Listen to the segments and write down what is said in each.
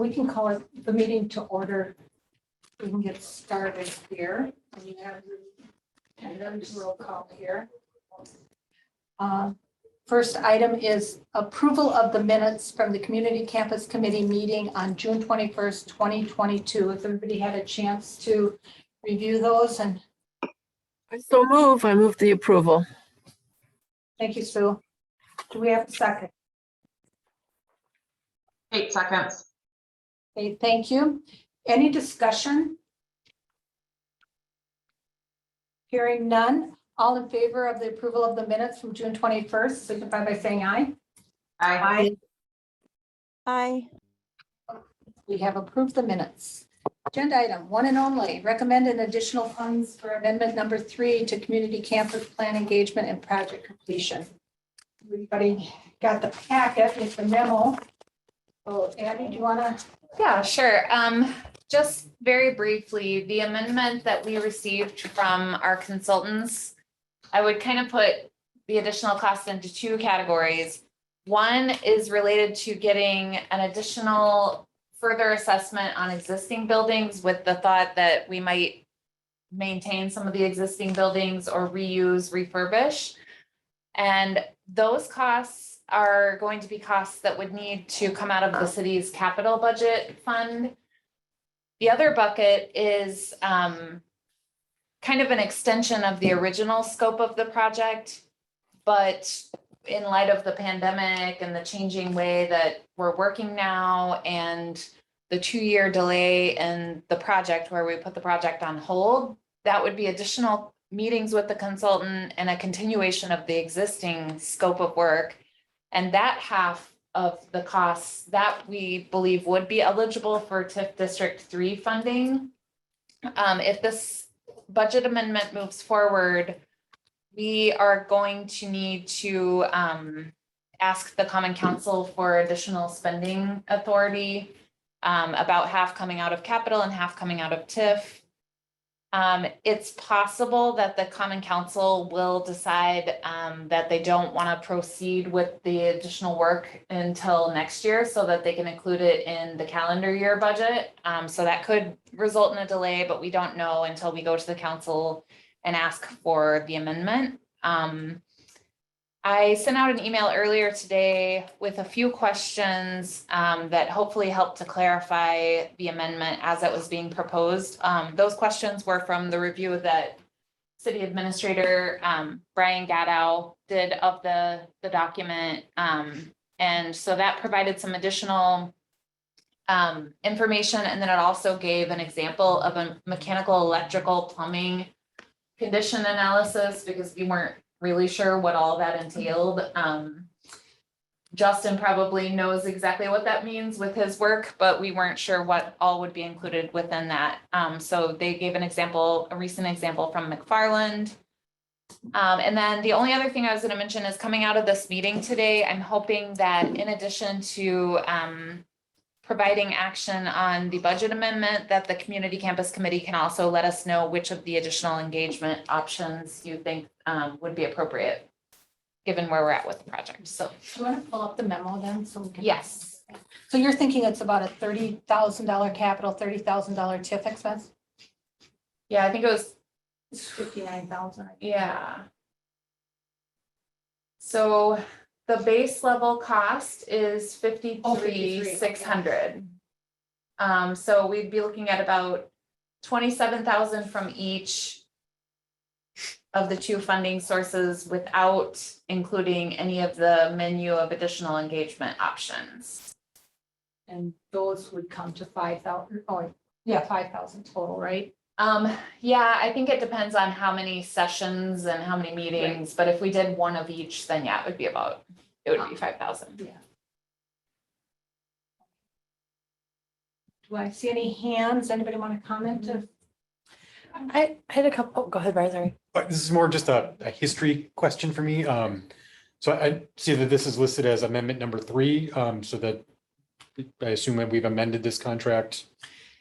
we can call it the meeting to order. We can get started here. And you have and then roll call here. First item is approval of the minutes from the Community Campus Committee meeting on June 21st, 2022. If everybody had a chance to review those, and I move the approval. thank you, Sue. Do we have a second? 8 seconds. Okay, thank you. Any discussion? Hearing none. All in favor of the approval of the minutes from June 21st, signify by saying aye. Aye. Aye. We have approved the minutes. Agenda item one and only, recommend an additional funds for amendment number 3 to community campus plan engagement and project completion. Everybody got the packet with the memo. So Abby, do you want to? Yeah, sure. Just very briefly, the amendment that we received from our consultants, I would kind of put the additional cost into 2 categories. One is related to getting an additional further assessment on existing buildings with the thought that we might maintain some of the existing buildings or reuse, refurbish. And those costs are going to be costs that would need to come out of the city's capital budget fund. The other bucket is kind of an extension of the original scope of the project, but in light of the pandemic and the changing way that we're working now and the 2-year delay in the project where we put the project on hold, that would be additional meetings with the consultant and a continuation of the existing scope of work. And that half of the costs that we believe would be eligible for TIF District 3 funding. If this budget amendment moves forward, we are going to need to ask the Common Council for additional spending authority, about half coming out of capital and half coming out of TIF. It's possible that the Common Council will decide that they don't want to proceed with the additional work until next year so that they can include it in the calendar year budget. So that could result in a delay, but we don't know until we go to the council and ask for the amendment. I sent out an email earlier today with a few questions that hopefully helped to clarify the amendment as it was being proposed. Those questions were from the review that City Administrator Brian Gadow did of the document. And so that provided some additional information. And then it also gave an example of a mechanical, electrical, plumbing condition analysis because we weren't really sure what all that entailed. Justin probably knows exactly what that means with his work, but we weren't sure what all would be included within that. So they gave an example, a recent example from McFarland. And then the only other thing I was going to mention is coming out of this meeting today, I'm hoping that in addition to providing action on the budget amendment, that the Community Campus Committee can also let us know which of the additional engagement options you think would be appropriate, given where we're at with the project. So, Do you want to pull up the memo then? So we can. yes, So you're thinking it's about a $30,000 capital, $30,000 TIF expense? yeah, I think it was, It's 59,000. yeah. So the base level cost is 53,600. So we'd be looking at about 27,000 from each of the 2 funding sources without including any of the menu of additional engagement options. And those would come to 5,000, oh, yeah, 5,000 total, right? Yeah, I think it depends on how many sessions and how many meetings, but if we did one of each, then yeah, it would be 5,000. Yeah. Do I see any hands? Anybody want to comment? I had a couple, go ahead, Brian, sorry. This is more just a history question for me. So I see that this is listed as amendment number 3, so that I assume that we've amended this contract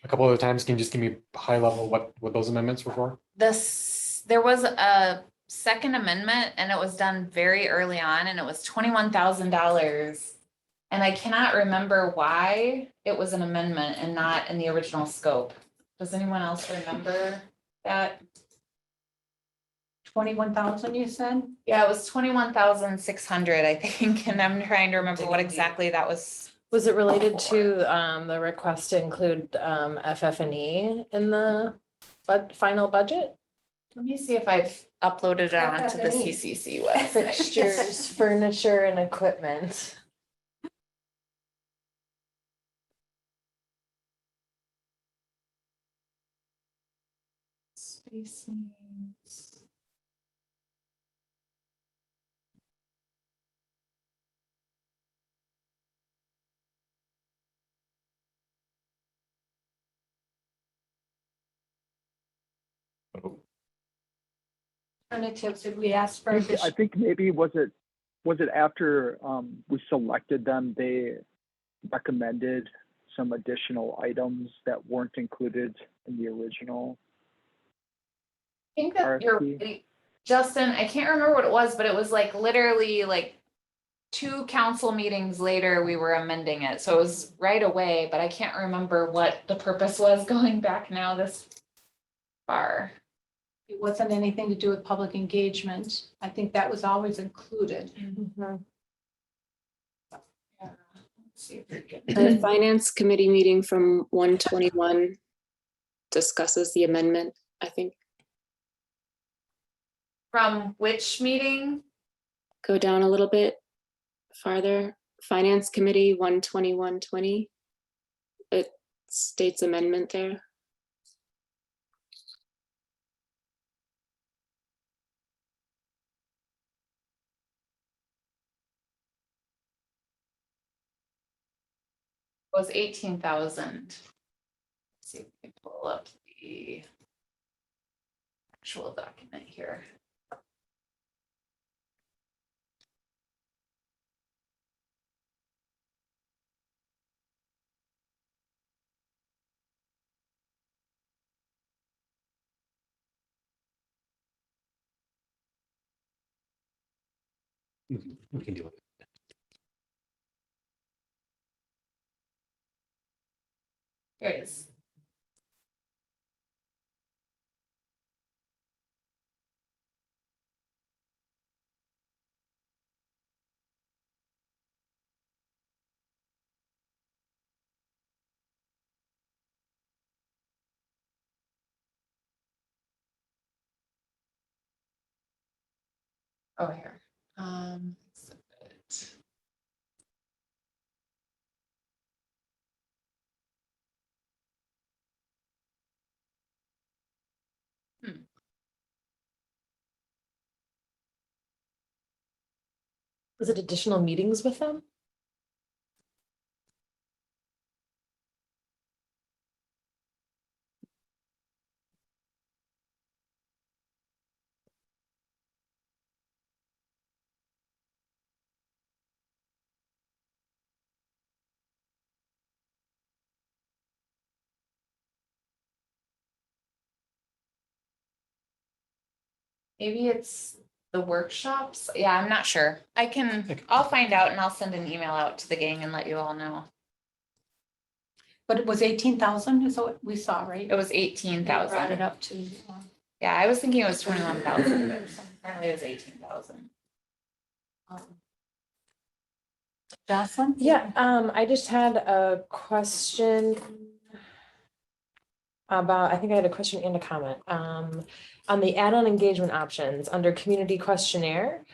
a couple other times. Can you just give me high level what those amendments were for? There was a second amendment and it was done very early on and it was $21,000. And I cannot remember why it was an amendment and not in the original scope. Does anyone else remember that? 21,000, you said? Yeah, it was 21,600, I think, and I'm trying to remember what exactly that was. Was it related to the request to include FF&E in the final budget? Let me see if I've uploaded it onto the FF&E. CCC website. Fixtures, furniture and equipment. Space needs. Alternatives, did we ask for? I think maybe was it after we selected them, they recommended some additional items that weren't included in the original? I think that you're RFP? right, Justin, I can't remember what it was, but it was like literally like 2 council meetings later, we were amending it. So it was right away, but I can't remember what the purpose was going back now this far. It wasn't anything to do with public engagement. I think that was always included. Mhm. Yeah. Let's see if we can- The finance committee meeting from 121 discusses the amendment, I think. From which meeting? Go down a little bit farther. Finance committee 12120. It states amendment there. Was 18,000. See if we can pull up the actual document here. We can deal with it. Here it is. Oh, here. Exhibit. Was it additional meetings with them? Maybe it's the workshops. Yeah, I'm not sure. Okay. I'll find out and I'll send an email out to the gang and let you all know. But it was 18,000 is what we saw, right? It was Brought 18,000. it up to. Yeah, I was thinking it was 21,000, but apparently it was 18,000. Jocelyn? Yeah, I just had a question about, I think I had a question and a comment, on the add-on engagement options under community questionnaire.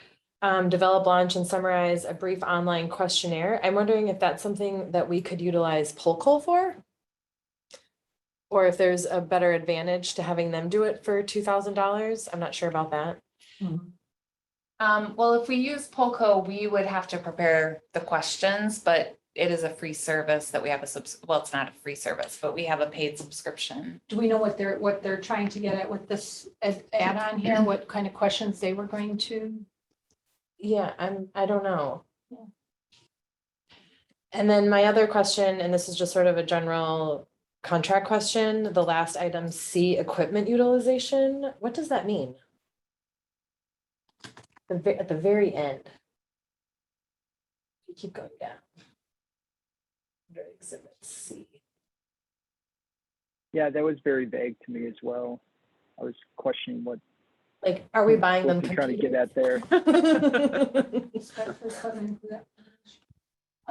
Develop, launch, and summarize a brief online questionnaire. I'm wondering if that's something that we could utilize Polko for? Or if there's a better advantage to having them do it for $2,000. I'm not sure about that. Well, if we use Polko, we would have to prepare the questions, but it is a free service that we have well, it's not a free service, but we have a paid subscription. Do we know what they're trying to get at with this add-on here? What kind of questions they were going to? Yeah, I don't know. Yeah. And then my other question, and this is just sort of a general contract question, the last item, C, equipment utilization. What does that mean? At the very end. You keep going down. under Exhibit C. Yeah, that was very vague to me as well. I was questioning what Like, are we buying them we're trying to get computers? at there.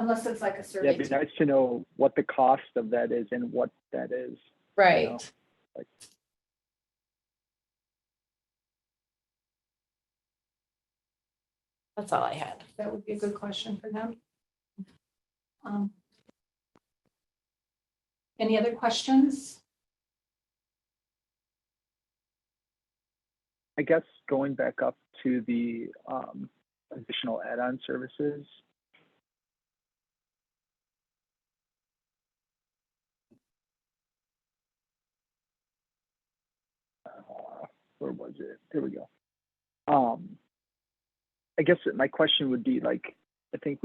Unless it's like a Yeah, survey. it'd be nice to know what the cost of that is and what that is. Right. Like- That's all I had. That would be a good question for them. Any other questions? I guess going back up to the additional add-on services. Where was it? There we go. I guess my question would be like, I think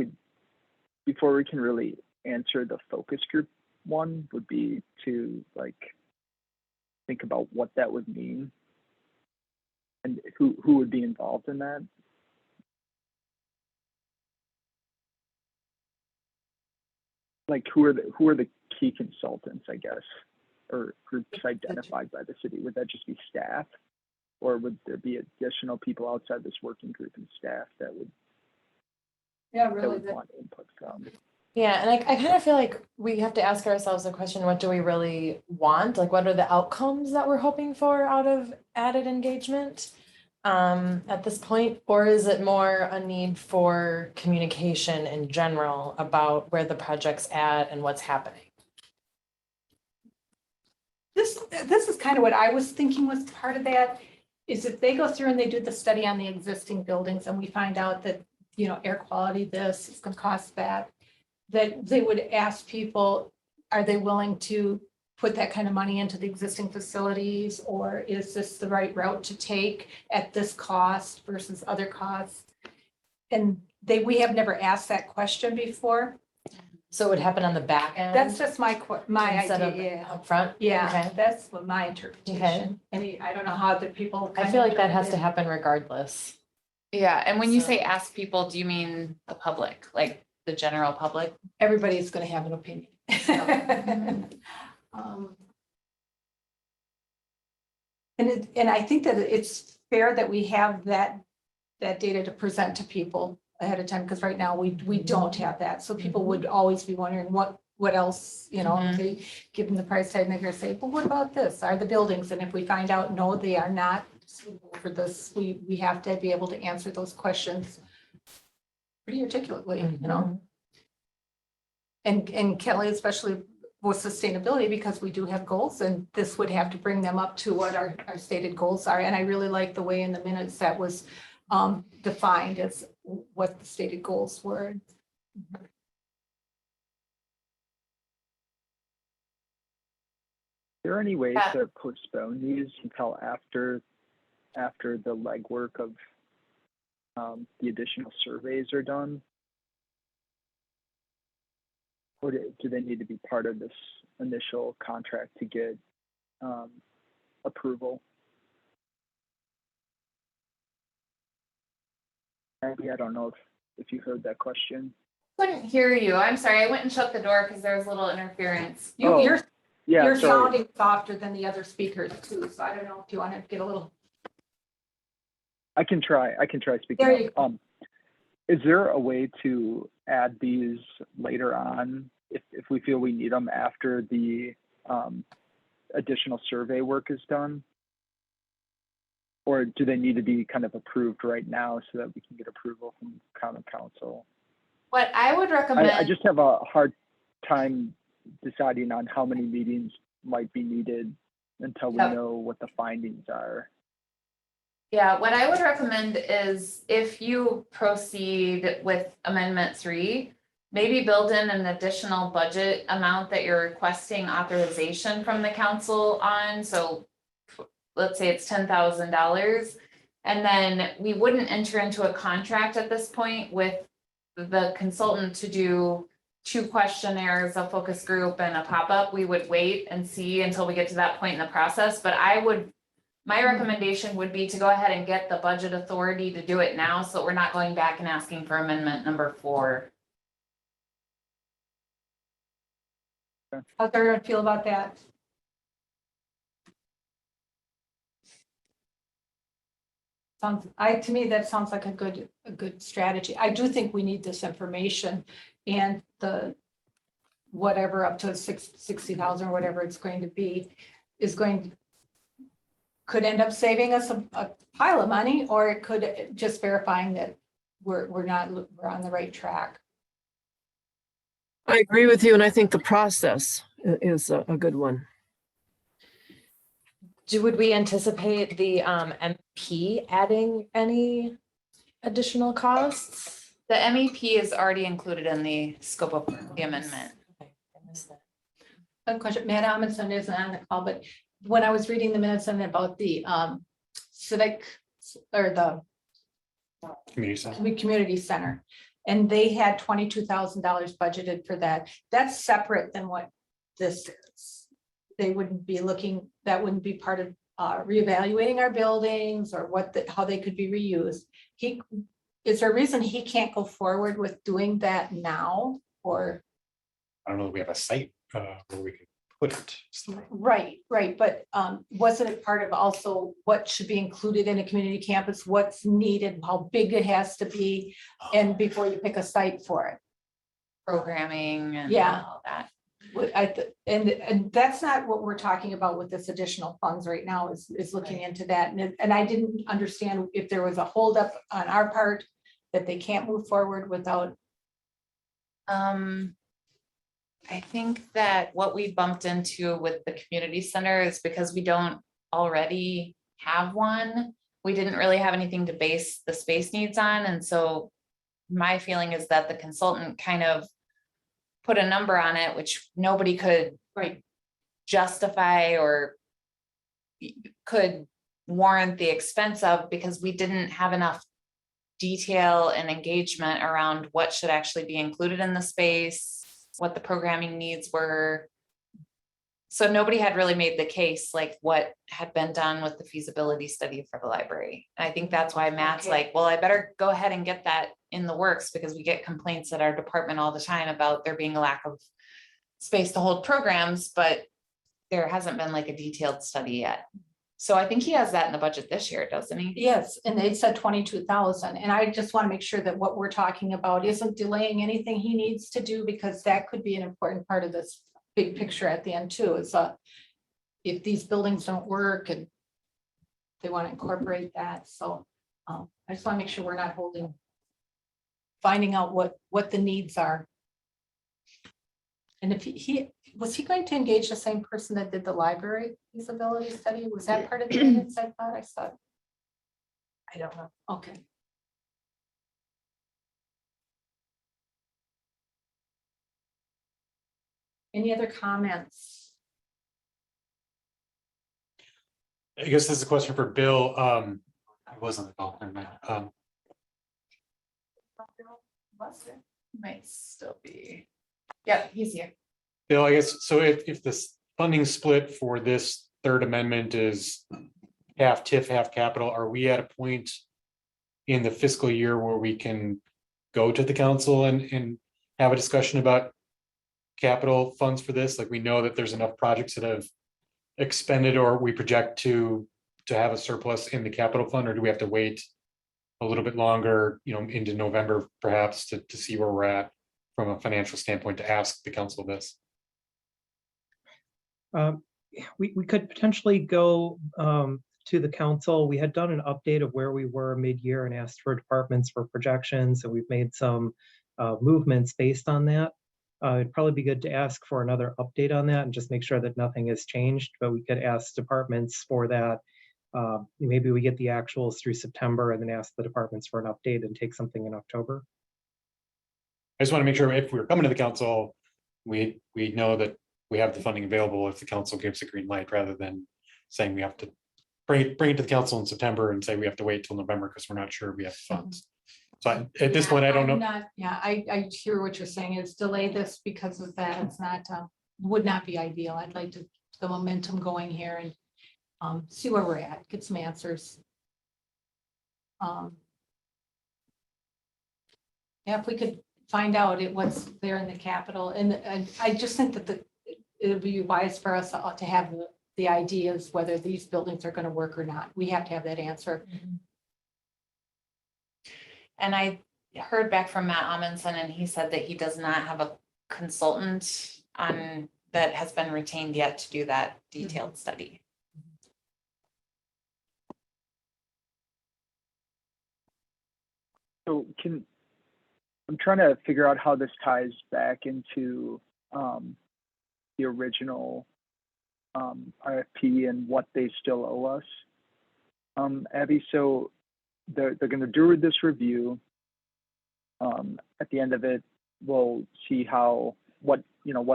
before we can really answer the focus group one, would be to like think about what that would mean and who would be involved in that. Like who are the key consultants, I guess, or groups identified by the city? Would that just be staff? Or would there be additional people outside this working group and staff that would Yeah, that really. would want input from? Yeah, and I kind of feel like we have to ask ourselves the question, what do we really want? Like, what are the outcomes that we're hoping for out of added engagement at this point? Or is it more a need for communication in general about where the project's at and what's happening? This is kind of what I was thinking was part of that, is if they go through and they do the study on the existing buildings and we find out that, you know, air quality, this is gonna cost that they would ask people, are they willing to put that kind of money into the existing facilities? Or is this the right route to take at this cost versus other costs? And we have never asked that question before. So it would happen on the back end? That's just my instead of idea, yeah. up front? Yeah, Okay. that's what my interpretation. I mean, I don't know how other people. I feel like that has to happen regardless. Yeah, and when you say So- ask people, do you mean the public, like the general public? Everybody's gonna have an opinion. And I think that it's fair that we have that data to present to people ahead of time, because right now we don't have that. So people would always be wondering what else, you know, if they give them the price tag and they're gonna say, well, what about this? Are the buildings? And if we find out, no, they are not for this, we have to be able to answer those questions pretty articulately, you know? And Kelly, especially with sustainability, because we do have goals, and this would have to bring them up to what our stated goals are. And I really like the way in the minutes that was defined as what the stated goals were. Are there any ways Yeah. to postpone these until after the legwork of the additional surveys are done? Or do they need to be part of this initial contract to get approval? Maybe I don't know if you heard that question. Couldn't hear you. I'm sorry. I went and shut the door because there was a little interference. Oh, You're Yeah, sorry. sounding softer than the other speakers too, so I don't know if you want to get a little. I can try speaking. There you up. Is there a way to add these later on if we feel we need them after the additional survey work is done? Or do they need to be kind of approved right now so that we can get approval from Common Council? What I would recommend. I just have a hard time deciding on how many meetings might be needed until we Yep. know what the findings are. Yeah, what I would recommend is if you proceed with Amendment 3, maybe build in an additional budget amount that you're requesting authorization from the council on. So let's say it's $10,000. And then we wouldn't enter into a contract at this point with the consultant to do 2 questionnaires, a focus group and a pop-up. We would wait and see until we get to that point in the process. But my recommendation would be to go ahead and get the budget authority to do it now, so we're not going back and asking for amendment number 4. How's everyone feel about that? To me, that sounds like a good strategy. I do think we need this information and the whatever up to 60,000 or whatever it's going to be could end up saving us a pile of money, or it could just verifying that we're on the right track. I agree with you, and I think the process is a good one. Would we anticipate the MP adding any additional costs? The MEP is already included in the scope of the amendment. Okay, I missed that. A question, Matt Amundson isn't on the call, but when I was reading the minutes and about the civic or the community center, and they had $22,000 budgeted for that. That's separate than what this is. They wouldn't be looking, that wouldn't be part of reevaluating our buildings or how they could be reused. Is there a reason he can't go forward with doing that now, or? I don't know if we have a site where we can put it. Right, but wasn't it part of also what should be included in a community campus, what's needed, how big it has to be, and before you pick a site for it? Programming and Yeah. all that. And that's not what we're talking about with this additional funds right now, is looking into that. And I didn't understand if there was a holdup on our part that they can't move forward without. I think that what we bumped into with the community center is because we don't already have one. We didn't really have anything to base the space needs on. And so my feeling is that the consultant kind of put a number on it, which nobody could justify or could warrant the expense of, because we didn't have enough detail and engagement around what should actually be included in the space, what the programming needs were. So nobody had really made the case like what had been done with the feasibility study for the library. And I think that's why Matt's like, well, I better go ahead and get that in the works, because we get complaints at our department all the time about there being a lack of space to hold programs, but there hasn't been like a detailed study yet. So I think he has that in the budget this year, doesn't he? Yes, and they said 22,000, and I just want to make sure that what we're talking about isn't delaying anything he needs to do, because that could be an important part of this big picture at the end too, is if these buildings don't work and they want to incorporate that. So I just want to make sure we're not finding out what the needs are. And if he was he going to engage the same person that did the library feasibility study? Was that part of the minutes? I thought I saw. I don't know. Okay. Any other comments? I guess this is a question for Bill. I wasn't the call. Never mind. Might still be. Yeah, he's here. Bill, I guess, so if this funding split for this third amendment is half TIF, half capital, are we at a point in the fiscal year where we can go to the council and have a discussion about capital funds for this? Like, we know that there's enough projects that have expended, or we project to have a surplus in the capital fund, or do we have to wait a little bit longer, into November perhaps to see where we're at from a financial standpoint to ask the council this? We could potentially go to the council. We had done an update of where we were mid-year and asked for departments for projections, and we've made some movements based on that. It'd probably be good to ask for another update on that and just make sure that nothing has changed, but we could ask departments for that. Maybe we get the actuals through September and then ask the departments for an update and take something in October. I just want to make sure if we're coming to the council, we know that we have the funding available if the council gives a green light, rather than saying we have to bring it to the council in September and say we have to wait till November because we're not sure we have funds. So at this point, I don't know. I hear what you're saying. It's delay this because of that. It's not, would not be ideal. I'd like to the momentum going here and see where we're at, get some answers. Yeah, if we could find out what's there in the capital, and I just think that it would be wise for us to have the ideas whether these buildings are going to work or not. We have to have that answer. And I heard back from Matt Amundson, and he said that he does not have a consultant on that has been retained yet to do that detailed study. So I'm trying to figure out how this ties back into the original RFP and what they still owe us. Abby, so they're going to do this review. At the end of it, we'll see what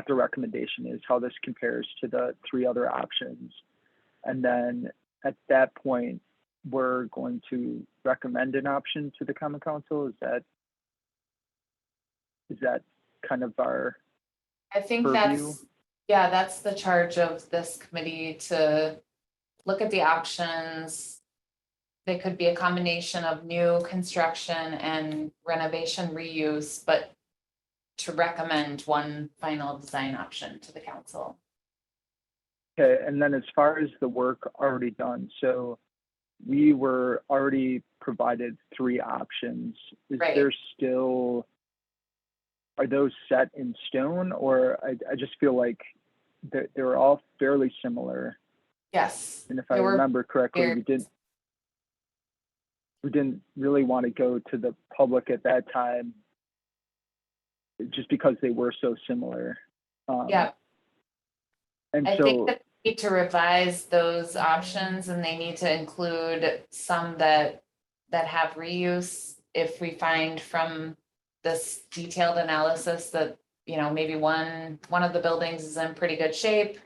the recommendation is, how this compares to the 3 other options. And then at that point, we're going to recommend an option to the Common Council. Is that kind of our I think purview? that's the charge of this committee, to look at the options. They could be a combination of new construction and renovation reuse, but to recommend one final design option to the council. Okay, and then as far as the work already done, so we were already provided 3 options. Is Right. there still, are those set in stone, or I just feel like they're all fairly similar. Yes. And if I They were remember correctly, very- we didn't really want to go to the public at that time just because they were so similar. Yeah, And I so, think that we need to revise those options, and they need to include some that have reuse. If we find from this detailed analysis that, maybe one of the buildings is in pretty good shape.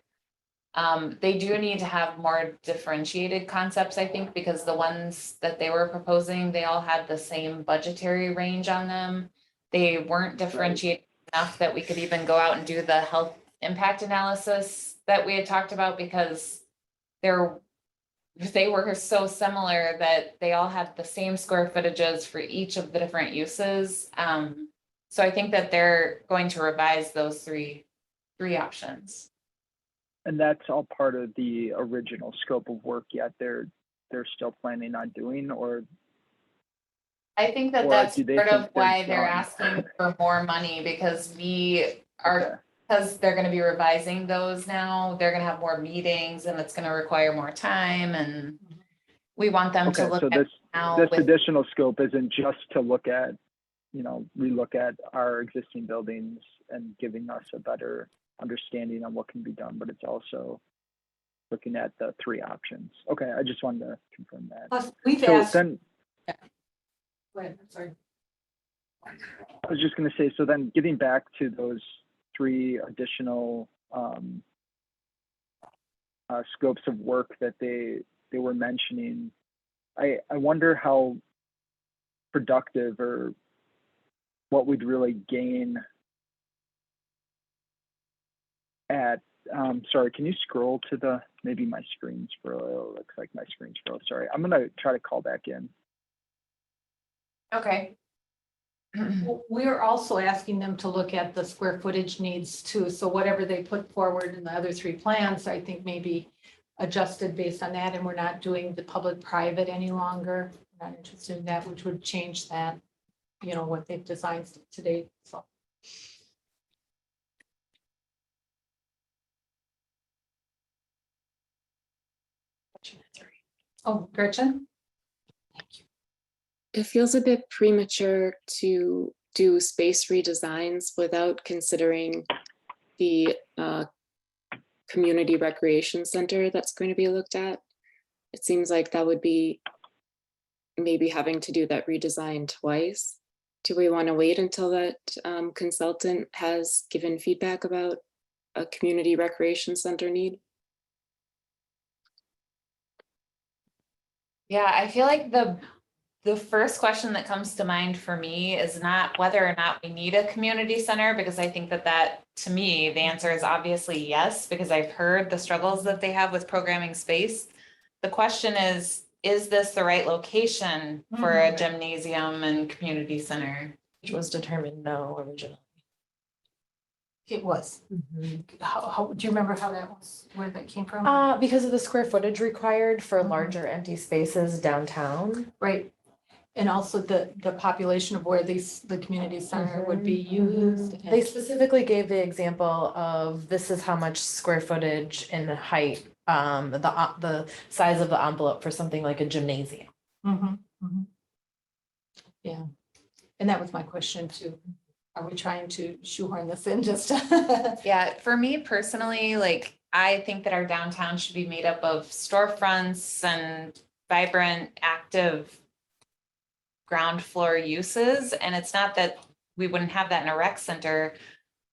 They do need to have more differentiated concepts, I think, because the ones that they were proposing, they all had the same budgetary range on them. They weren't differentiated enough that we could even go out and do the health impact analysis that we had talked about, because they were so similar that they all had the same square footages for each of the different uses. So I think that they're going to revise those three options. and that's all part of the original scope of work yet they're still planning on doing, or I think that Or that's do they part think of they're why they're done? asking for more money, because we are, okay. because they're gonna be revising those now, they're gonna have more meetings and it's gonna require more time, and we want them to Okay, look so at this now this with, additional scope isn't just to look at, relook at our existing buildings and giving us a better understanding on what can be done, but it's also looking at the 3 options. Okay, I just wanted to confirm that. Plus, we've So asked. then, Go ahead, I'm sorry. I was just going to say, so then getting back to those 3 additional scopes of work that they were mentioning, I wonder how productive or what we'd really gain at, sorry, can you scroll to maybe my screen's frozen. It looks like my screen's frozen. Sorry, I'm going to try to call back in. okay. We're also asking them to look at the square footage needs too. So whatever they put forward in the other 3 plans, I think maybe adjusted based on that. And we're not doing the public-private any longer. We're not interested in that, which would change that, what they've designed today. So. Oh, Gretchen? It feels a bit premature to do space redesigns without considering the community recreation center that's going to be looked at. It seems like that would be maybe having to do that redesign twice. Do we want to wait until that consultant has given feedback about a community recreation center need? Yeah, I feel like the first question that comes to mind for me is not whether or not we need a community center, because I think that to me, the answer is obviously yes, because I've heard the struggles that they have with programming space. The question is this the right location for a gymnasium and community center? Which was determined no originally. It was. How, do you remember how that was, where that came from? Because of the square footage required for larger empty spaces downtown. Right. And also the population of where the community center would be used. They specifically gave the example of this is how much square footage and the height, the size of the envelope for something like a gymnasium. Mhm, mhm. Yeah, and that was my question too. Are we trying to shoehorn this in just? Yeah, for me personally, like, I think that our downtown should be made up of storefronts and vibrant, active ground floor uses. And it's not that we wouldn't have that in a rec center,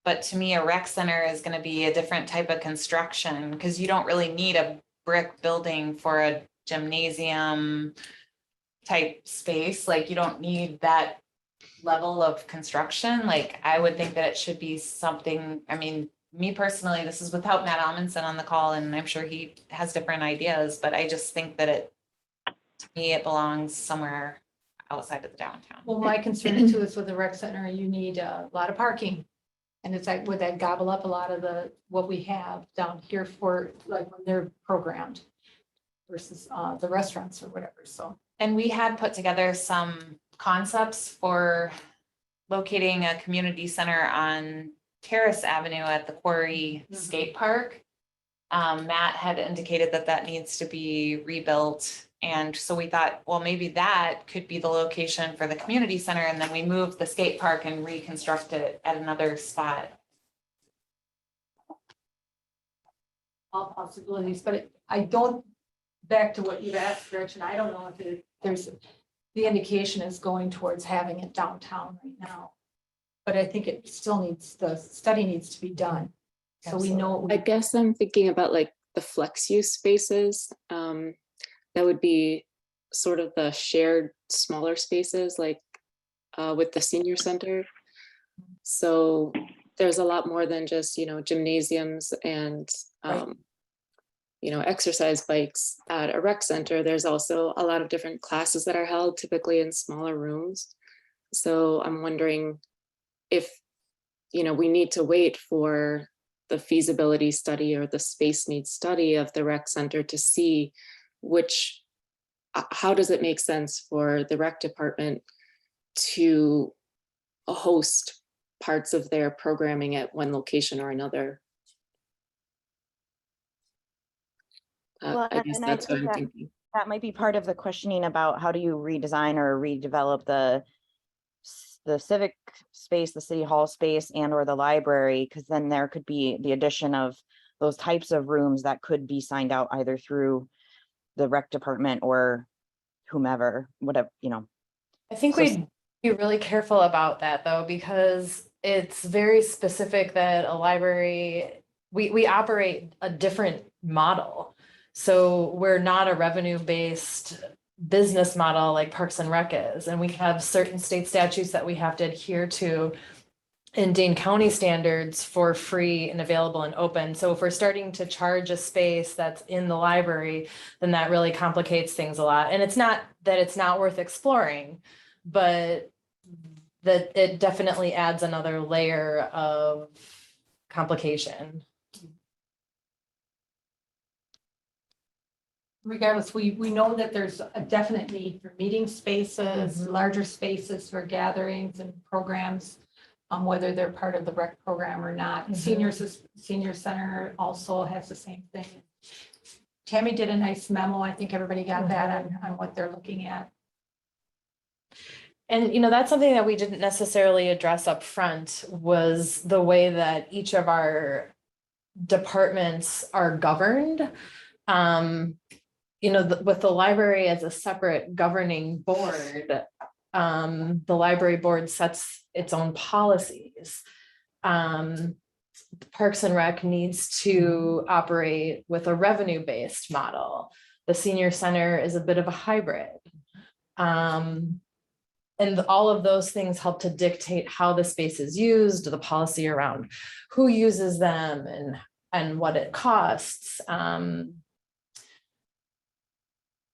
but to me, a rec center is gonna be a different type of construction, because you don't really need a brick building for a gymnasium type space. Like, you don't need that level of construction. Like, I would think that it should be something, I mean, me personally, this is without Matt Amundson on the call, and I'm sure he has different ideas, but I just think that to me, it belongs somewhere outside of the downtown. Well, my concern too is with the rec center, you need a lot of parking. And it's like, would that gobble up a lot of what we have down here for, like, when they're programmed versus the restaurants or whatever, so. And we had put together some concepts for locating a community center on Terrace Avenue at the Quarry Skate Park. Matt had indicated that needs to be rebuilt. And so we thought, well, maybe that could be the location for the community center. And then we move the skate park and reconstruct it at another spot. All possibilities, but I don't, back to what you've asked, Gretchen, I don't know if there's, the indication is going towards having it downtown right now. But I think it still needs, the study needs to be done. So we know. I guess I'm thinking about like the flex use spaces. That would be sort of the shared smaller spaces, like with the senior center. So there's a lot more than just, gymnasiums and, exercise bikes at a rec center. There's also a lot of different classes that are held typically in smaller rooms. So I'm wondering if, we need to wait for the feasibility study or the space needs study of the rec center to see how does it make sense for the rec department to host parts of their programming at one location or another. I guess that's what I'm thinking. That might be part of the questioning about how do you redesign or redevelop the civic space, the city hall space, and or the library, because then there could be the addition of those types of rooms that could be signed out either through the rec department or whomever, whatever, I think we'd be really careful about that though, because it's very specific that a library, we operate a different model. So we're not a revenue-based business model like Parks and Rec is, and we have certain state statutes that we have to adhere to in Dane County standards for free and available and open. So if we're starting to charge a space that's in the library, then that really complicates things a lot. And it's not that it's not worth exploring, but that it definitely adds another layer of complication. Regardless, we know that there's a definite need for meeting spaces, larger spaces for gatherings and programs, whether they're part of the rec program or not. Senior center also has the same thing. Tammy did a nice memo. I think everybody got that on what they're looking at. And, that's something that we didn't necessarily address up front, was the way that each of our departments are governed. With the library as a separate governing board, the library board sets its own policies. Parks and Rec needs to operate with a revenue-based model. The senior center is a bit of a hybrid. And all of those things help to dictate how the space is used, the policy around who uses them and what it costs.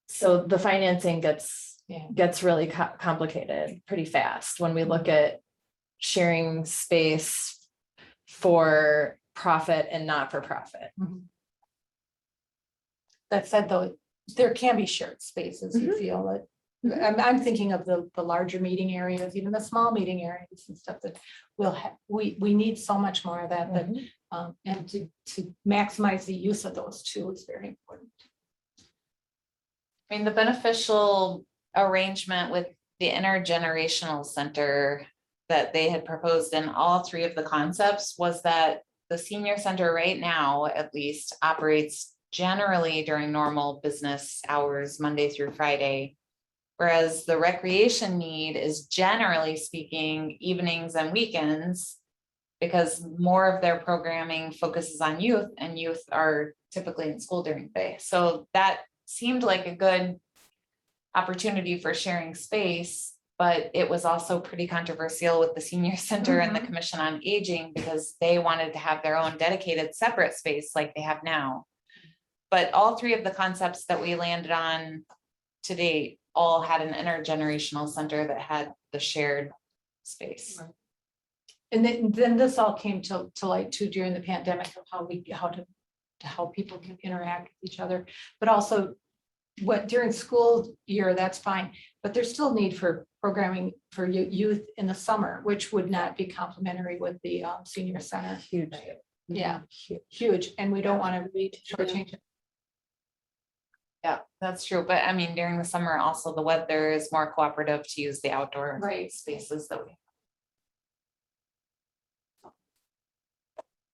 So the financing gets really complicated pretty fast when we look at sharing space for profit and not for profit. That said, though, there can be shared spaces, you feel that. I'm thinking of the larger meeting areas, even the small meeting areas and stuff that we'll have, we need so much more of that, and to maximize the use of those too is very important. I mean, the beneficial arrangement with the intergenerational center that they had proposed in all three of the concepts was that the senior center right now, at least, operates generally during normal business hours, Monday through Friday. Whereas the recreation need is generally speaking evenings and weekends, because more of their programming focuses on youth, and youth are typically in school during the day. So that seemed like a good opportunity for sharing space, but it was also pretty controversial with the senior center and the Commission on Aging, because they wanted to have their own dedicated separate space like they have now. But all three of the concepts that we landed on to date all had an intergenerational center that had the shared space. And then this all came to light too during the pandemic of how people can interact with each other, but also what during school year, that's fine, but there's still need for programming for youth in the summer, which would not be complementary with the senior center. Huge. Yeah, huge, and we don't want to shortchange it. Yeah, that's true. But I mean, during the summer, also the weather is more cooperative to use the outdoor spaces that we.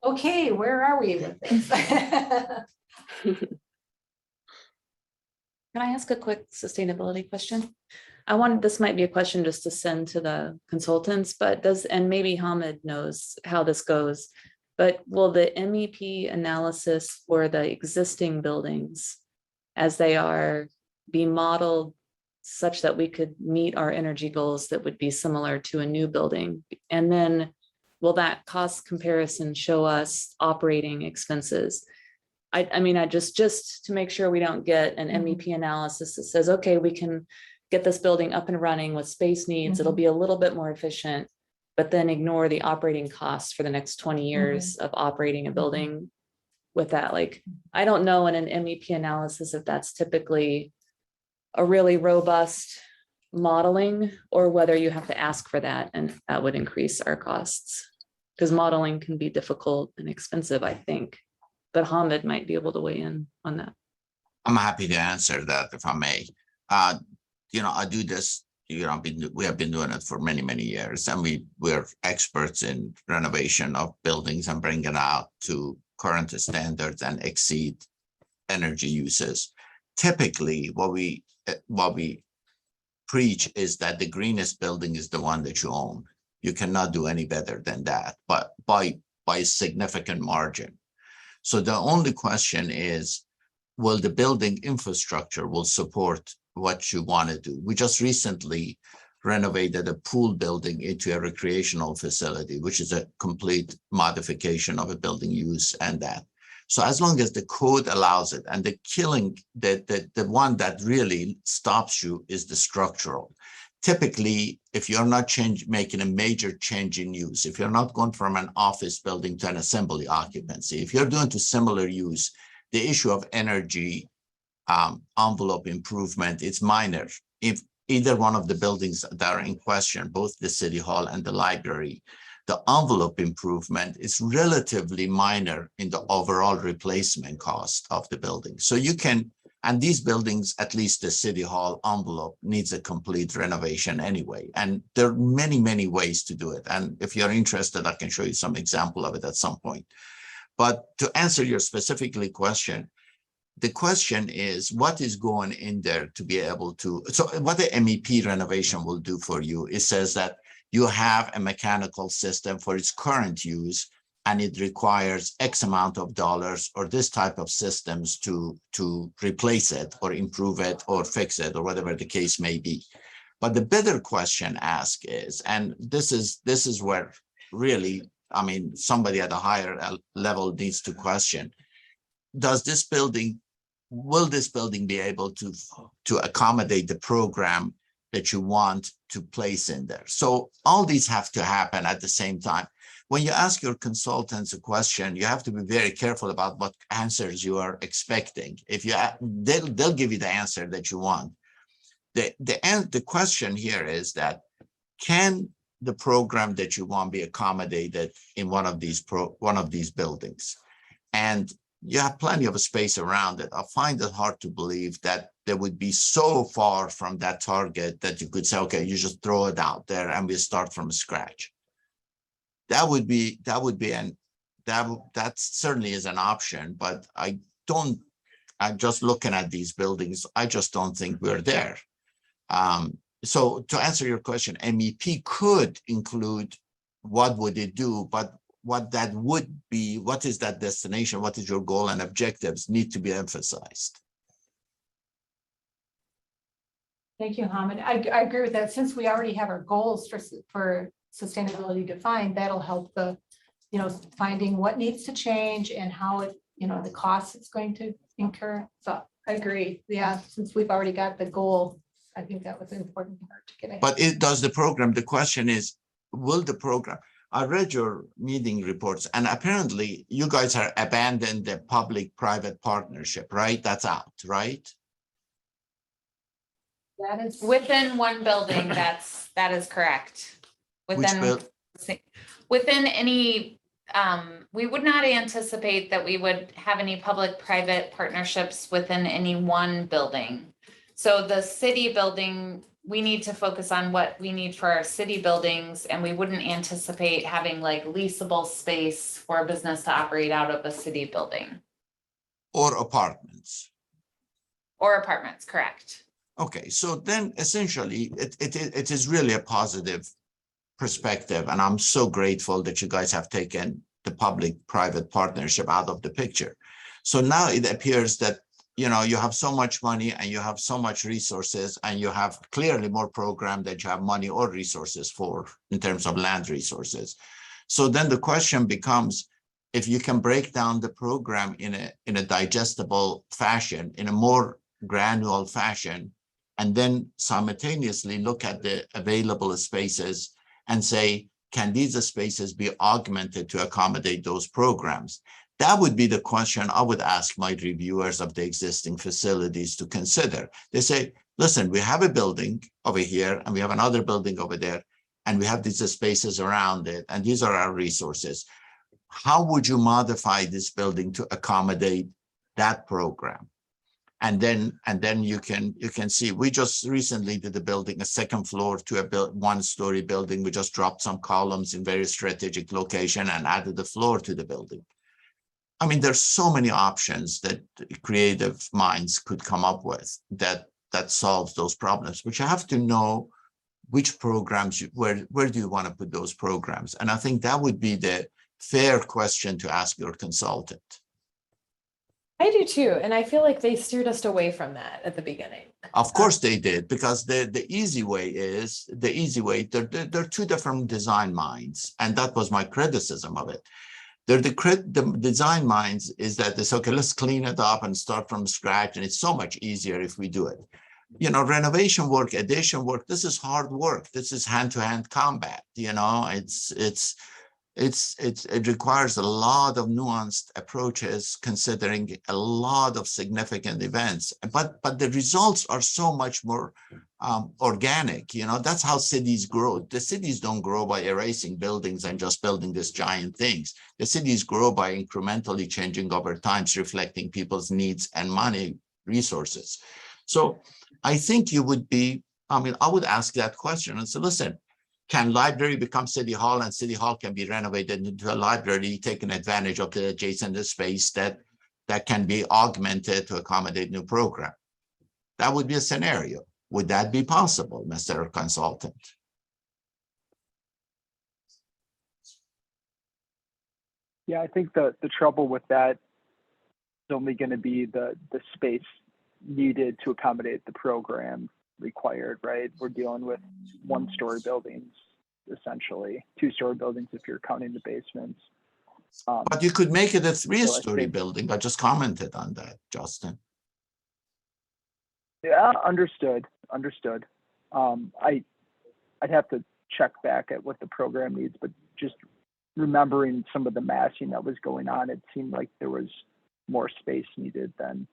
Okay, where are we with this? Can I ask a quick sustainability question? This might be a question just to send to the consultants, but and maybe Hamid knows how this goes, but will the MEP analysis for the existing buildings as they are be modeled such that we could meet our energy goals that would be similar to a new building? And then will that cost comparison show us operating expenses? I mean, just to make sure we don't get an MEP analysis that says, okay, we can get this building up and running with space needs. It'll be a little bit more efficient, but then ignore the operating costs for the next 20 years of operating a building with that. Like, I don't know in an MEP analysis if that's typically a really robust modeling or whether you have to ask for that, and that would increase our costs, because modeling can be difficult and expensive, I think. But Hamid might be able to weigh in on that. I'm happy to answer that if I may. I do this, we have been doing it for many, many years, and we're experts in renovation of buildings and bringing it out to current standards and exceed energy uses. Typically, what we preach is that the greenest building is the one that you own. You cannot do any better than that, but by a significant margin. So the only question is, will the building infrastructure will support what you want to do? We just recently renovated a pool building into a recreational facility, which is a complete modification of a building use and that. So as long as the code allows it, and the one that really stops you is the structural. Typically, if you're not making a major change in use, if you're not going from an office building to an assembly occupancy, if you're doing to similar use, the issue of energy envelope improvement is minor. If either one of the buildings that are in question, both the city hall and the library, the envelope improvement is relatively minor in the overall replacement cost of the building. So you can, and these buildings, at least the city hall envelope, needs a complete renovation anyway. And there are many, many ways to do it. And if you're interested, I can show you some example of it at some point. But to answer your specifically question, the question is, what is going in there to be able to, so what the MEP renovation will do for you, it says that you have a mechanical system for its current use, and it requires X amount of dollars or this type of systems to replace it or improve it or fix it or whatever the case may be. But the better question asked is, and this is where really, I mean, somebody at a higher level needs to question, will this building be able to accommodate the program that you want to place in there? So all these have to happen at the same time. when you ask your consultants a question, you have to be very careful about what answers you are expecting. If you, they'll give you the answer that you want. The question here is that, can the program that you want be accommodated in one of these buildings? And you have plenty of space around it. I find it hard to believe that they would be so far from that target that you could say, okay, you just throw it out there and we start from scratch. That certainly is an option, but I'm just looking at these buildings, I just don't think we're there. So to answer your question, MEP could include what would it do, but what that would be, what is that destination, what is your goal and objectives need to be emphasized. Thank you, Hamid. I agree with that. Since we already have our goals for sustainability defined, that'll help the, finding what needs to change and how it, the costs it's going to incur. So I agree. Yeah, since we've already got the goal, I think that was an important part to get ahead. But it does the program. The question is, will the program? I read your meeting reports, and apparently you guys have abandoned the public-private partnership, right? That's out, right? That is Within one building, that is correct. Within any, we would not anticipate that we would have any public-private partnerships within any one building. So the city building, we need to focus on what we need for our city buildings, and we wouldn't anticipate having like leasable space for a business to operate out of a city building. Or apartments. Or apartments, correct. Okay, so then essentially it is really a positive perspective, and I'm so grateful that you guys have taken the public-private partnership out of the picture. So now it appears that you have so much money and you have so much resources, and you have clearly more program that you have money or resources for in terms of land resources. So then the question becomes, if you can break down the program in a digestible fashion, in a more granular fashion, and then simultaneously look at the available spaces and say, can these spaces be augmented to accommodate those programs? That would be the question I would ask my reviewers of the existing facilities to consider. They say, listen, we have a building over here and we have another building over there, and we have these spaces around it, and these are our resources. How would you modify this building to accommodate that program? And then you can see, we just recently did a second floor to a one-story building. We just dropped some columns in very strategic location and added the floor to the building. I mean, there's so many options that creative minds could come up with that solves those problems, but you have to know which programs, where do you want to put those programs? And I think that would be the fair question to ask your consultant. I do too. And I feel like they steered us away from that at the beginning. Of course they did, because the easy way, there are two different design minds. And that was my criticism of it. The design minds is that it's okay, let's clean it up and start from scratch. And it's so much easier if we do it. Renovation work, addition work, this is hard work. This is hand-to-hand combat. It requires a lot of nuanced approaches, considering a lot of significant events, but the results are so much more organic. That's how cities grow. The cities don't grow by erasing buildings and just building these giant things. The cities grow by incrementally changing over time, reflecting people's needs and money resources. So I think I would ask that question and say, listen, can library become city hall, and city hall can be renovated into a library, taking advantage of the adjacent space that can be augmented to accommodate new program? That would be a scenario. Would that be possible, Mr. Consultant? Yeah, I think the trouble with that is only going to be the space needed to accommodate the program required, right? We're dealing with one-story buildings, essentially, two-story buildings if you're counting the basements. But you could make it a three-story think- building. I just commented on that, Justin. Yeah, understood. I'd have to check back at what the program needs, but just remembering some of the massing that was going on, it seemed like there was more space needed than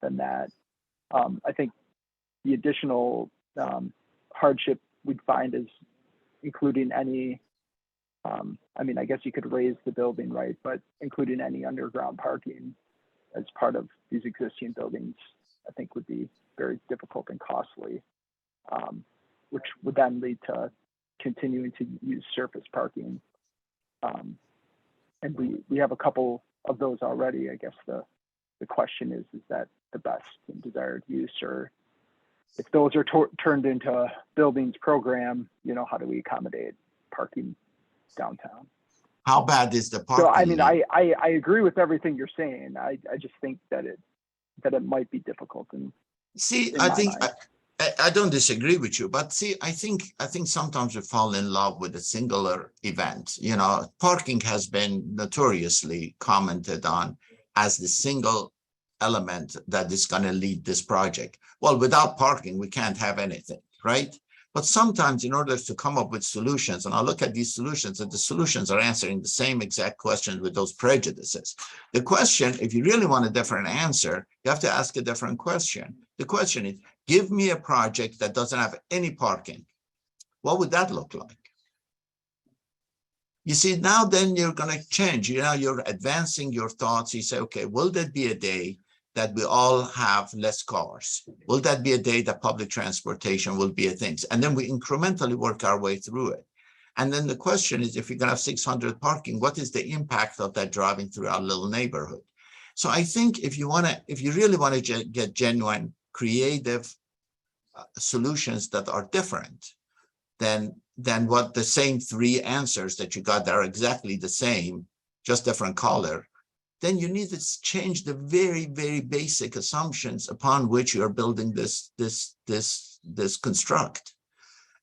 that. I think the additional hardship we'd find is including any, I mean, I guess you could raise the building, right? But including any underground parking as part of these existing buildings, I think would be very difficult and costly, which would then lead to continuing to use surface parking. And we have a couple of those already. I guess the question is that the best and desired use, or if those are turned into buildings program, you know, how do we accommodate parking downtown? How bad is the parking? So I mean, need? I agree with everything you're saying. I just think that it might be difficult. And See, in I my think mind. I don't disagree with you, but see, I think sometimes we fall in love with a singular event. You know, parking has been notoriously commented on as the single element that is going to lead this project. Well, without parking, we can't have anything, right? But sometimes in order to come up with solutions, and I look at these solutions, and the solutions are answering the same exact questions with those prejudices. The question, if you really want a different answer, you have to ask a different question. The question is, give me a project that doesn't have any parking. What would that look like? You see, now then you're going to change. You know, you're advancing your thoughts. You say, okay, will there be a day that we all have less cars? Will that be a day that public transportation will be a thing? And then we incrementally work our way through it. And then the question is, if you're going to have 600 parking, what is the impact of that driving through our little neighborhood? So I think if you really want to get genuine, creative solutions that are different than what the same three answers that you got that are exactly the same, just different color, then you need to change the very, very basic assumptions upon which you're building this construct.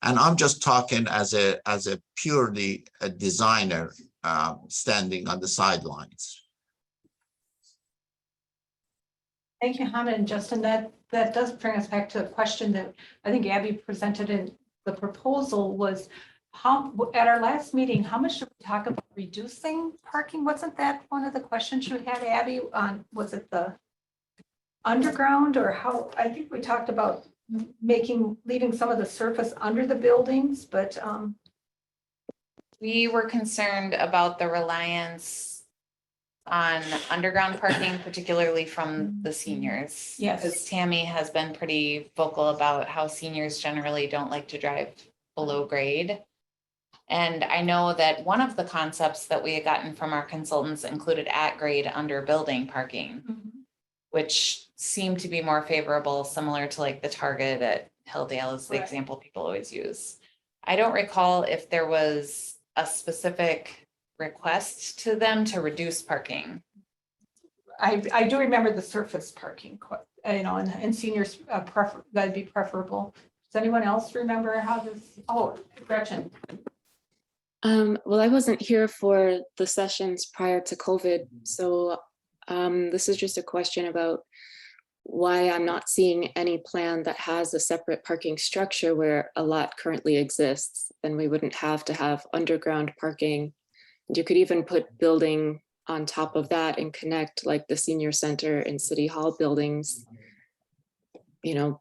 And I'm just talking as a purely a designer standing on the sidelines. Thank you, Hannah and Justin. That does bring us back to a question that I think Abby presented in the proposal was at our last meeting, how much did we talk about reducing parking? Wasn't that one of the questions you had, Abby, on, was it the underground or how? I think we talked about leaving some of the surface under the buildings, but We were concerned about the reliance on underground parking, particularly from the seniors. Yes. Because Tammy has been pretty vocal about how seniors generally don't like to drive below grade. And I know that one of the concepts that we had gotten from our consultants included at grade under building parking, which seemed to be more favorable, similar to like the Target at Hilldale is the Correct. example people always use. I don't recall if there was a specific request to them to reduce parking. I do remember the surface parking, you know, and seniors that'd be preferable. Does anyone else remember how this? Oh, Gretchen. Well, I wasn't here for the sessions prior to COVID, so this is just a question about why I'm not seeing any plan that has a separate parking structure where a lot currently exists. Then we wouldn't have to have underground parking. You could even put building on top of that and connect like the senior center and city hall buildings, you know,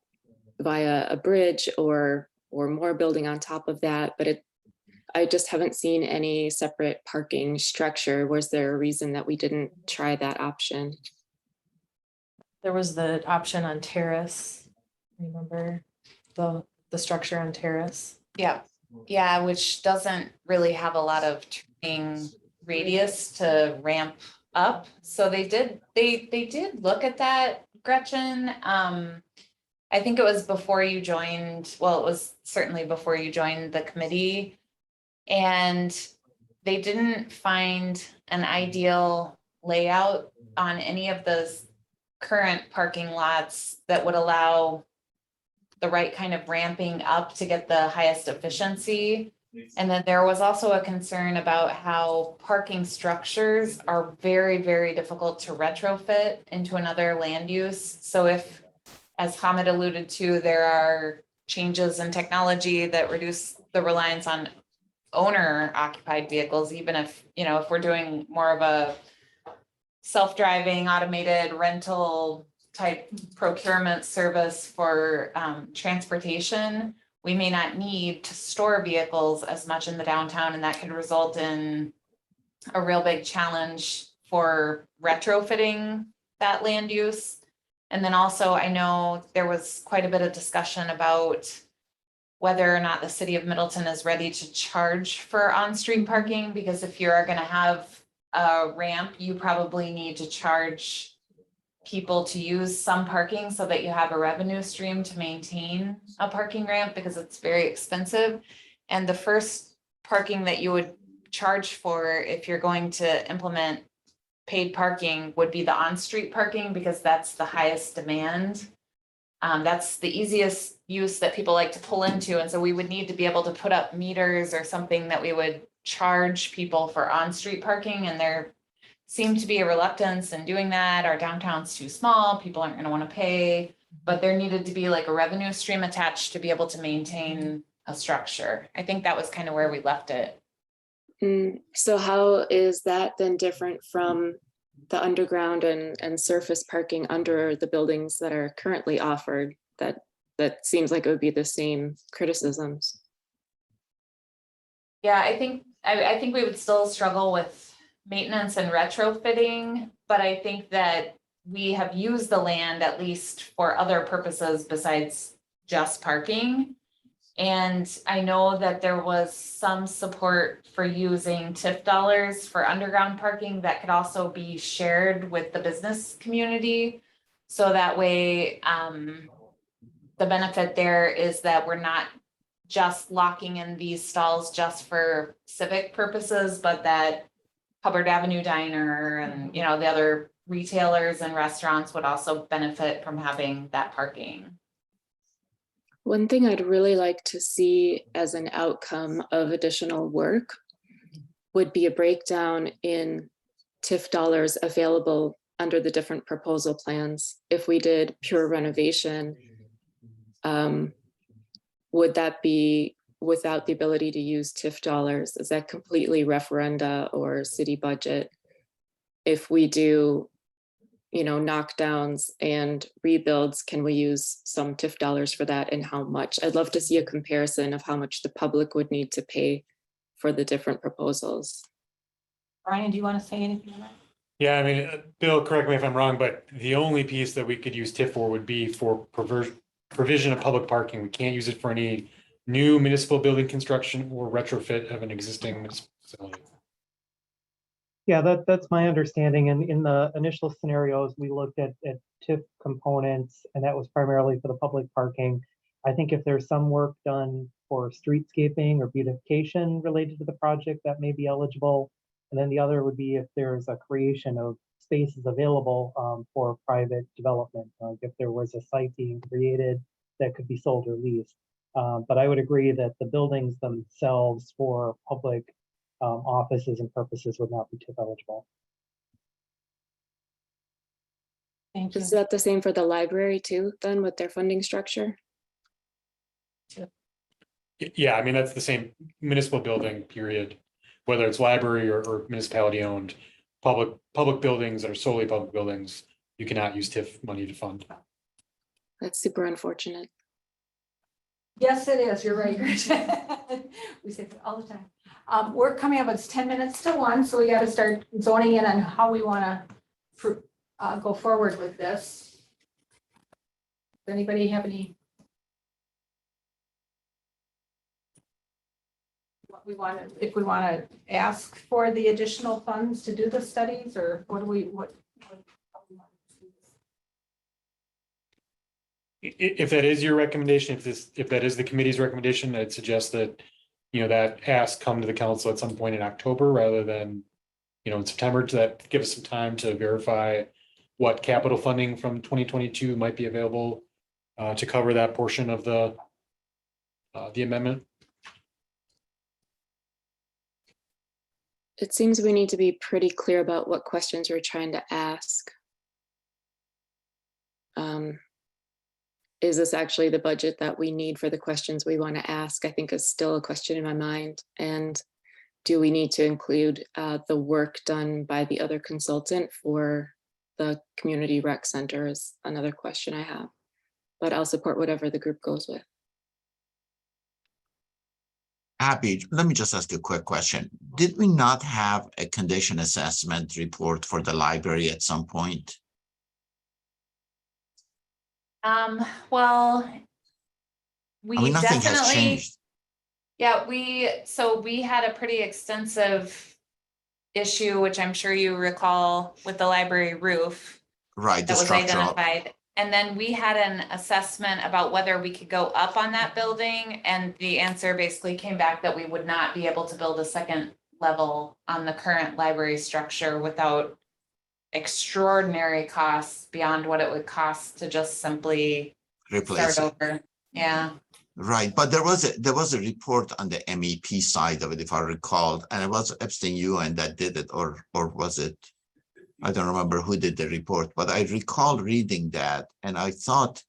via a bridge or more building on top of that. But I just haven't seen any separate parking structure. Was there a reason that we didn't try that option? There was the option on Terrace. Remember the structure on Terrace? Yeah, yeah, which doesn't really have a lot of turning radius to ramp up. So they did look at that, Gretchen. I think it was before you joined, well, it was certainly before you joined the committee. And they didn't find an ideal layout on any of those current parking lots that would allow the right kind of ramping up to get the highest efficiency. And then there was also a concern about how parking structures are very, very difficult to retrofit into another land use. So if, as Hamid alluded to, there are changes in technology that reduce the reliance on owner occupied vehicles, even if, if we're doing more of a self-driving automated rental type procurement service for transportation, we may not need to store vehicles as much in the downtown, and that could result in a real big challenge for retrofitting that land use. And then also, I know there was quite a bit of discussion about whether or not the city of Middleton is ready to charge for on-street parking, because if you're gonna have a ramp, you probably need to charge people to use some parking so that you have a revenue stream to maintain a parking ramp, because it's very expensive. And the first parking that you would charge for, if you're going to implement paid parking, would be the on-street parking, because that's the highest demand. That's the easiest use that people like to pull into. And so we would need to be able to put up meters or something that we would charge people for on-street parking. And there seemed to be a reluctance in doing that. Our downtown's too small. People aren't going to want to pay, but there needed to be like a revenue stream attached to be able to maintain a structure. I think that was kind of where we left it. So how is that then different from the underground and surface parking under the buildings that are currently offered? That seems like it would be the same criticisms. Yeah, I think we would still struggle with maintenance and retrofitting, but I think that we have used the land at least for other purposes besides just parking. And I know that there was some support for using TIF dollars for underground parking that could also be shared with the business community. So that way, the benefit there is that we're not just locking in these stalls just for civic purposes, but that Hubbard Avenue Diner and, the other retailers and restaurants would also benefit from having that parking. One thing I'd really like to see as an outcome of additional work would be a breakdown in TIF dollars available under the different proposal plans. If we did pure renovation, would that be without the ability to use TIF dollars? Is that completely referenda or city budget? If we do, knockdowns and rebuilds, can we use some TIF dollars for that, and how much? I'd love to see a comparison of how much the public would need to pay for the different proposals. Brian, do you want to say anything on that? Yeah, I mean, Bill, correct me if I'm wrong, but the only piece that we could use TIF for would be for provision of public parking. We can't use it for any new municipal building construction or retrofit of an existing municipal facility. Yeah, that's my understanding. And in the initial scenarios, we looked at TIF components, and that was primarily for the public parking. I think if there's some work done for streetscaping or beautification related to the project, that may be eligible. And then the other would be if there's a creation of spaces available for private development, like if there was a site being created that could be sold or leased. But I would agree that the buildings themselves for public offices and purposes would not be TIF eligible. Thank you. Is that the same for the library too, then, with their funding structure? Yeah, I mean, that's the same municipal building, period. Whether it's library or municipality owned, public buildings that are solely public buildings, you cannot use TIF money to fund. That's super unfortunate. Yes, it is. You're right. We say that all the time. We're coming up, it's 10 minutes to 1, so we got to start zoning in on how we want to go forward with this. Does anybody have any? If we want to ask for the additional funds to do the studies, or what do we, If that is your recommendation, if that is the committee's recommendation, I'd suggest that, that ask come to the council at some point in October rather than, in September, to that give us some time to verify what capital funding from 2022 might be available to cover that portion of the amendment. It seems we need to be pretty clear about what questions we're trying to ask. is this actually the budget that we need for the questions we want to ask? I think is still a question in my mind. And do we need to include the work done by the other consultant for the community rec center is another question I have. But I'll support whatever the group goes with. Abby, let me just ask you a quick question. Did we not have a condition assessment report for the library at some point? Well, I we mean, nothing has definitely, changed. yeah, we had a pretty extensive issue, which I'm sure you recall, with the library roof Right, the that was structural, identified. And then we had an assessment about whether we could go up on that building, and the answer basically came back that we would not be able to build a second level on the current library structure without extraordinary costs beyond what it would cost to just simply replace start it. over. Yeah. Right, but there was a report on the MEP side of it, if I recall, and it was Epstein Ewan that did it, or was it? I don't remember who did the report, but I recall reading that, and I thought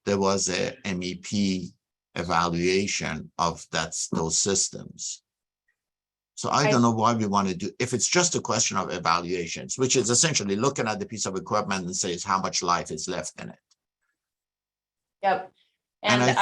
there was a MEP evaluation of those systems. So I don't know why we want to do, if it's just a question of evaluations, which is essentially looking at the piece of equipment and says how much life is left in it. Yep. And And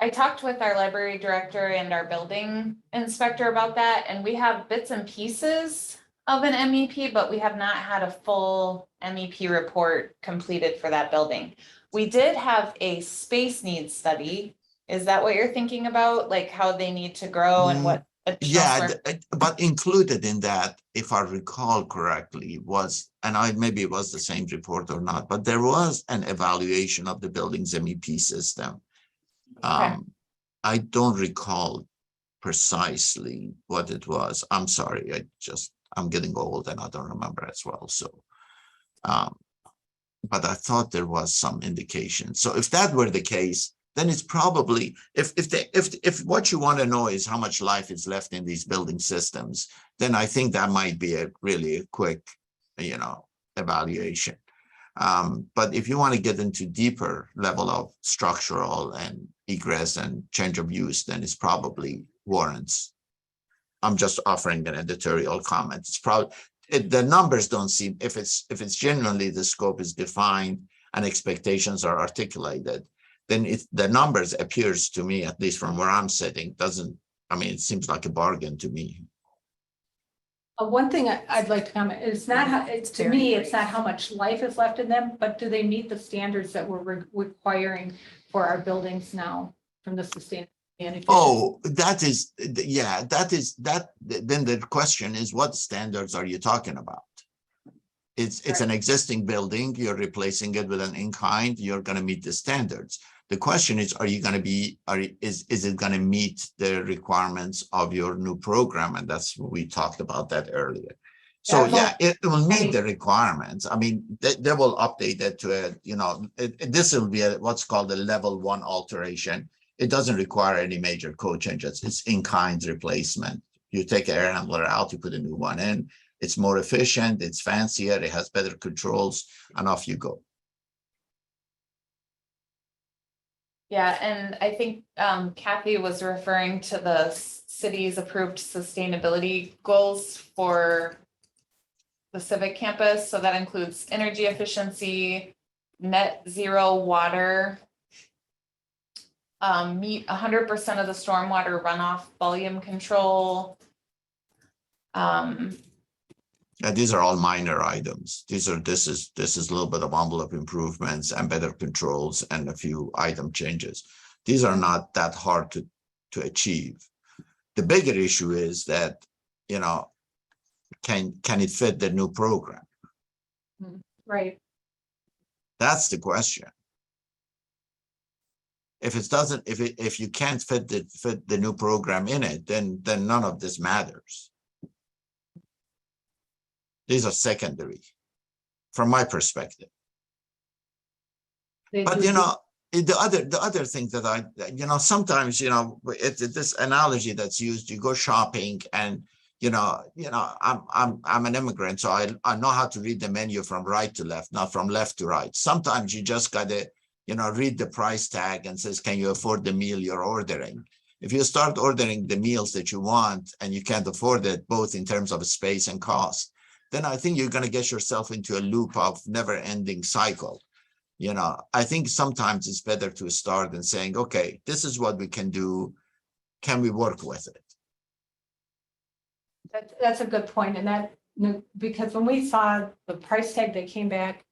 I talked with our library director and our building inspector about that, and we have bits and pieces of an MEP, but we have not had a full MEP report completed for that building. We did have a space needs study. Is that what you're thinking about? Like how they need to grow and what? Yeah, but included in that, if I recall correctly, was, and maybe it was the same report or not, but there was an evaluation of the building's MEP system. Okay. I don't recall precisely what it was. I'm sorry. I'm getting old and I don't remember as well. So, but I thought there was some indication. So if that were the case, then it's probably, if what you want to know is how much life is left in these building systems, then I think that might be a really quick, evaluation. But if you want to get into deeper level of structural and egress and change of use, then it's probably warrants. I'm just offering an editorial comment. It's probably, the numbers don't seem, if it's genuinely the scope is defined and expectations are articulated, then the numbers appears to me, at least from where I'm sitting, it seems like a bargain to me. One thing I'd like to comment, it's not how, it's not how much life is left in them, but do they meet the standards that we're requiring for our buildings now from the sustainability and efficiency? Oh, that is, then the question is, what standards are you talking about? It's an existing building, you're replacing it with an in-kind, you're going to meet the standards. The question is, are you going to be, is it going to meet the requirements of your new program? And that's what we talked about that earlier. So yeah, it will meet the requirements. I mean, they will update it to this will be what's called a level 1 alteration. It doesn't require any major code changes. It's in-kind replacement. You take an air handler out, you put a new one in. It's more efficient, it's fancier, it has better controls, and off you go. Yeah, and I think Kathy was referring to the city's approved sustainability goals for the civic campus. So that includes energy efficiency, net zero water, meet 100% of the stormwater runoff volume control. These are all minor items. This is a little bit of envelope improvements and better controls and a few item changes. These are not that hard to achieve. The bigger issue is that, can it fit the new program? Right. That's the question. If it doesn't, if you can't fit the new program in it, then none of this matters. These are secondary, from my perspective. But the other thing that sometimes this analogy that's used. You go shopping, and I'm an immigrant, so I know how to read the menu from right to left, not from left to right. Sometimes you just gotta read the price tag and says, can you afford the meal you're ordering? If you start ordering the meals that you want and you can't afford it, both in terms of space and cost, then I think you're going to get yourself into a loop of never-ending cycle. I think sometimes it's better to start and saying, okay, this is what we can do. Can we work with it? That's a good point, and that, because when we saw the price tag that came back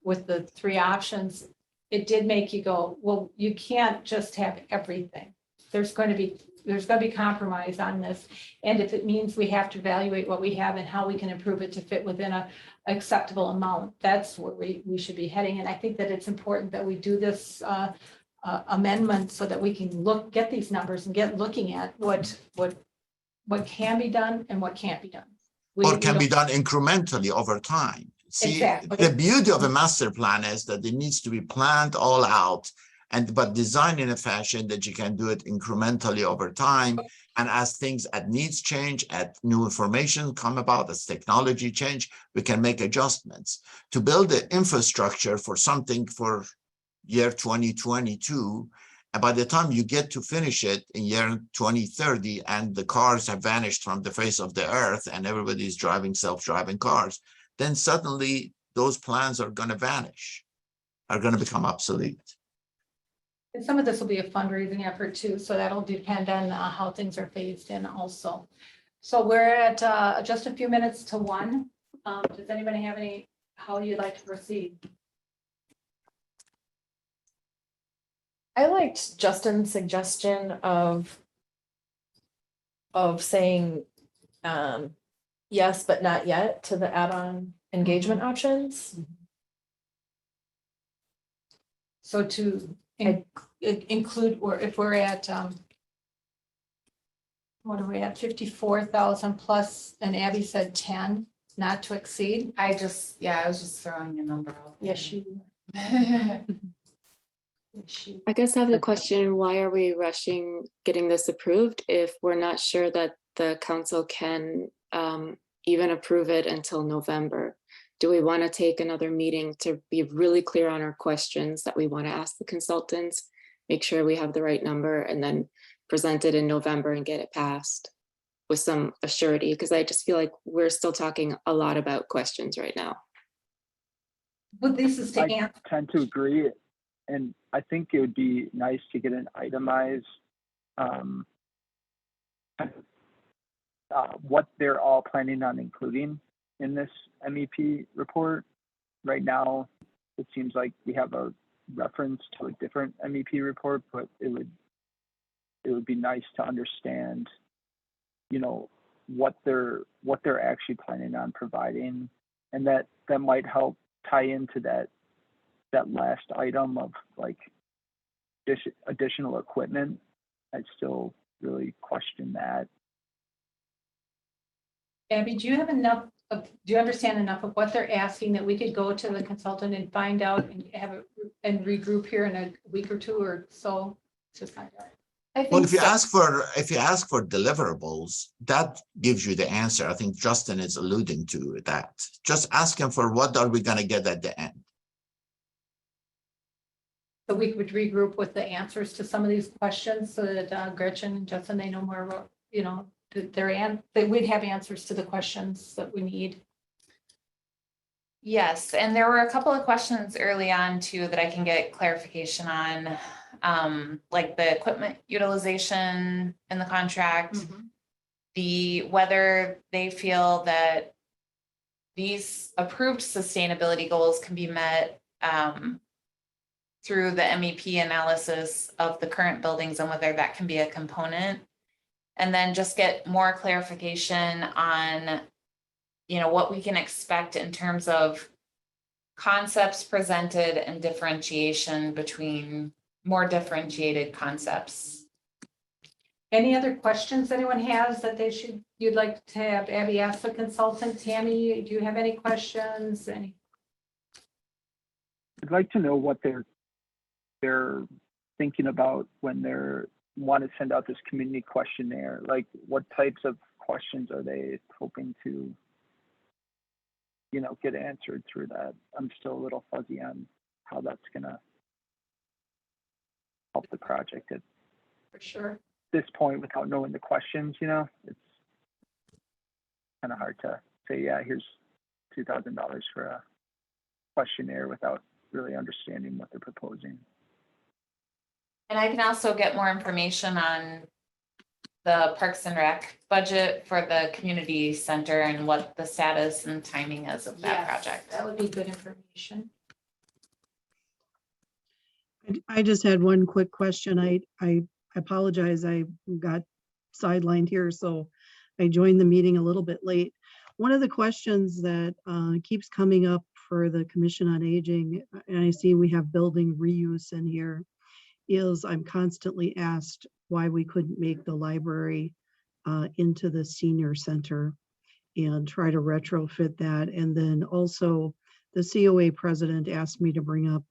with the three options, it did make you go, well, you can't just have everything. There's going to be compromise on this, and if it means we have to evaluate what we have and how we can improve it to fit within a acceptable amount, that's where we should be heading. And I think that it's important that we do this amendment so that we can get these numbers and get looking at what can be done and what can't be done. Or can be done incrementally over time. See, Exactly. the beauty of a master plan is that it needs to be planned all out, but designed in a fashion that you can do it incrementally over time. And as things at needs change, as new information come about, as technology change, we can make adjustments. To build the infrastructure for something for year 2022, and by the time you get to finish it in year 2030 and the cars have vanished from the face of the earth and everybody's driving self-driving cars, then suddenly those plans are going to vanish, are going to become obsolete. And some of this will be a fundraising effort too, so that'll depend on how things are phased in also. So we're at just a few minutes to 1. Does anybody have how you'd like to proceed? I liked Justin's suggestion of saying yes, but not yet to the add-on engagement options. So to include, or if we're at, what are we at, 54,000 plus, and Abby said 10, not to exceed? I was just throwing a number out. Yes, you. I guess I have the question, why are we rushing getting this approved if we're not sure that the council can even approve it until November? Do we want to take another meeting to be really clear on our questions that we want to ask the consultants, make sure we have the right number, and then present it in November and get it passed with some assurity? Because I just feel like we're still talking a lot about questions right now. But this is to I answer. tend to agree. And I think it would be nice to get an itemized what they're all planning on including in this MEP report. Right now, it seems like we have a reference to a different MEP report, but it would be nice to understand, what they're actually planning on providing, and that might help tie into that last item of like additional equipment. I still really question that. Abby, do you have enough do you understand enough of what they're asking that we could go to the consultant and find out and regroup here in a week or two or so to find out? Well, if you ask for deliverables, that gives you the answer. I think Justin is alluding to that. Just ask him for what are we going to get at the end. So we would regroup with the answers to some of these questions so that Gretchen and Justin, they know more about, that we'd have answers to the questions that we need. Yes, and there were a couple of questions early on too that I can get clarification on, like the equipment utilization in the contract, whether they feel that these approved sustainability goals can be met through the MEP analysis of the current buildings and whether that can be a component. And then just get more clarification on, what we can expect in terms of concepts presented and differentiation between more differentiated concepts. Any other questions anyone has that you'd like to have Abby ask the consultant? Tammy, do you have any questions? I'd like to know what they're thinking about when they want to send out this community questionnaire. Like, what types of questions are they hoping to, get answered through that? I'm still a little fuzzy on how that's gonna project at For sure. this point without knowing the questions, you know, it's kind of hard to say, yeah, here's $2,000 for a questionnaire without really understanding what they're proposing. And I can also get more information on the Parks and Rec budget for the community center and what the status and timing is of that Yes, project. That would be good information. I just had one quick question. I apologize. I got sidelined here, so I joined the meeting a little bit late. One of the questions that keeps coming up for the Commission on Aging, and I see we have building reuse in here, is I'm constantly asked why we couldn't make the library into the senior center and try to retrofit that. And then also the COA president asked me to bring up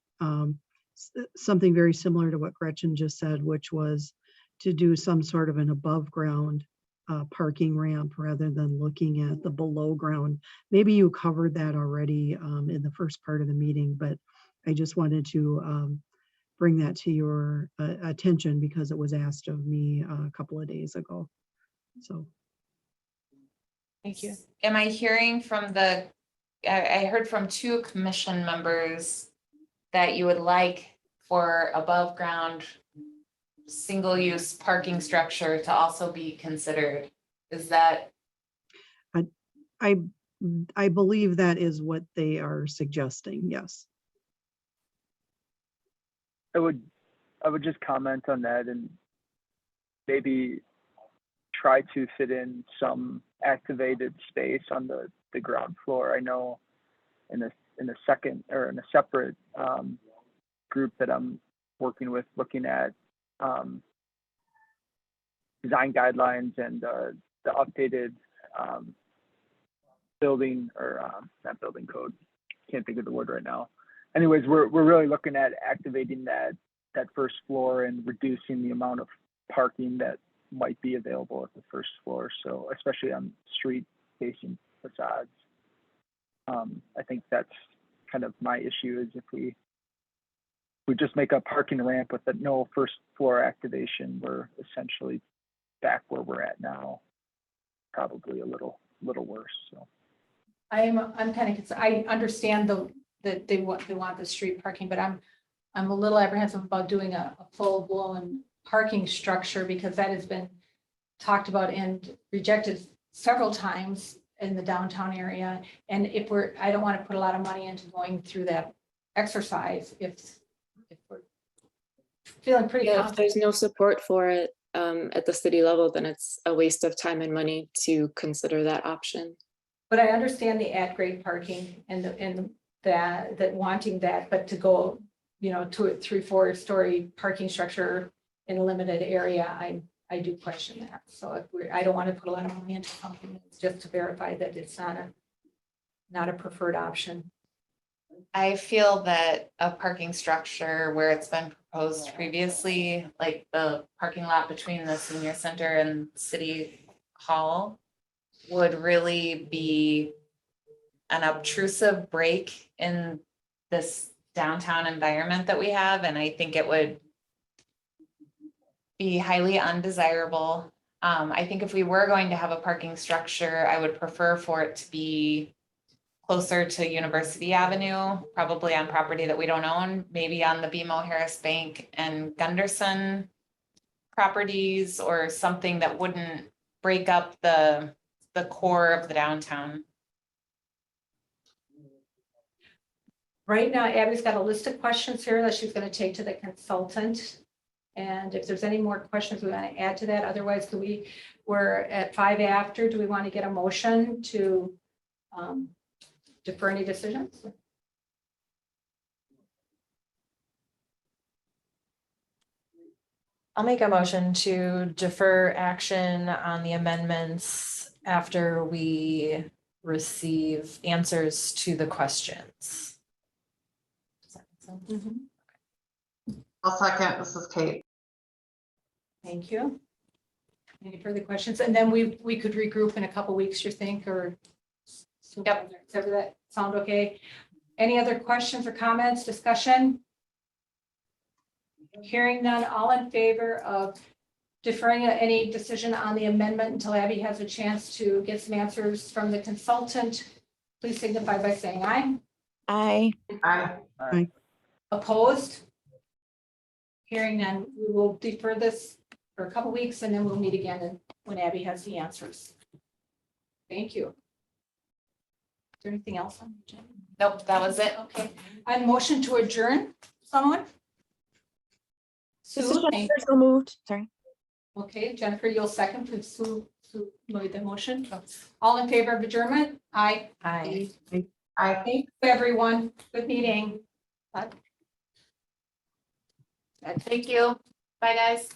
something very similar to what Gretchen just said, which was to do some sort of an above ground parking ramp rather than looking at the below ground. Maybe you covered that already in the first part of the meeting, but I just wanted to bring that to your attention because it was asked of me a couple of days ago. So. Thank you. Am I hearing from I heard from 2 commission members that you would like for above ground single use parking structure to also be considered? Is that? I believe that is what they are suggesting, yes. I would just comment on that and maybe try to fit in some activated space on the ground floor. I know in a separate group that I'm working with, looking at design guidelines and the updated building or not building code. Can't think of the word right now. Anyways, we're really looking at activating that first floor and reducing the amount of parking that might be available at the first floor. So especially on street facing facades. I think that's kind of my issue is if we just make a parking ramp with no first floor activation, we're essentially back where we're at now, probably a little worse. So I'm kind of concerned. I understand that they want the street parking, but I'm a little apprehensive about doing a full blown parking structure because that has been talked about and rejected several times in the downtown area. And I don't want to put a lot of money into going through that exercise if we're feeling pretty Yeah, if confident. there's no support for it at the city level, then it's a waste of time and money to consider that option. But I understand the at-grade parking and that wanting that, but to go, to a 3-4 story parking structure in a limited area, I do question that. So I don't want to put a lot of money into something just to verify that it's not a preferred option. I feel that a parking structure where it's been proposed previously, like the parking lot between the senior center and city hall, would really be an obtrusive break in this downtown environment that we have. And I think it would be highly undesirable. I think if we were going to have a parking structure, I would prefer for it to be closer to University Avenue, probably on property that we don't own, maybe on the BMO Harris Bank and Gunderson properties or something that wouldn't break up the core of the downtown. Right now, Abby's got a list of questions here that she's going to take to the consultant. And if there's any more questions we want to add to that, otherwise, we're at 5 after. Do we want to get a motion to defer any decisions? I'll make a motion to defer action on the amendments after we receive answers to the questions. Does that make sense? I'll second. This is Kate. Thank you. Any further questions? And then we could regroup in a couple weeks, you think, or? Yep. Does that sound okay? Any other questions or comments, discussion? Hearing none, all in favor of deferring any decision on the amendment until Abby has a chance to get some answers from the consultant, please signify by saying aye. Aye. Aye. Opposed? Hearing none, we will defer this for a couple weeks and then we'll meet again when Abby has the answers. Thank you. Is there anything else on the agenda? Nope, that was it. Okay, I motion to adjourn, someone? This is Sue, thank Jennifer, so moved. Sorry. Okay, Jennifer, you'll second, please. Sue made the motion. All in favor of adjournment? Aye. Aye. Aye. Thanks, everyone. Good meeting. Thank you. Bye, guys.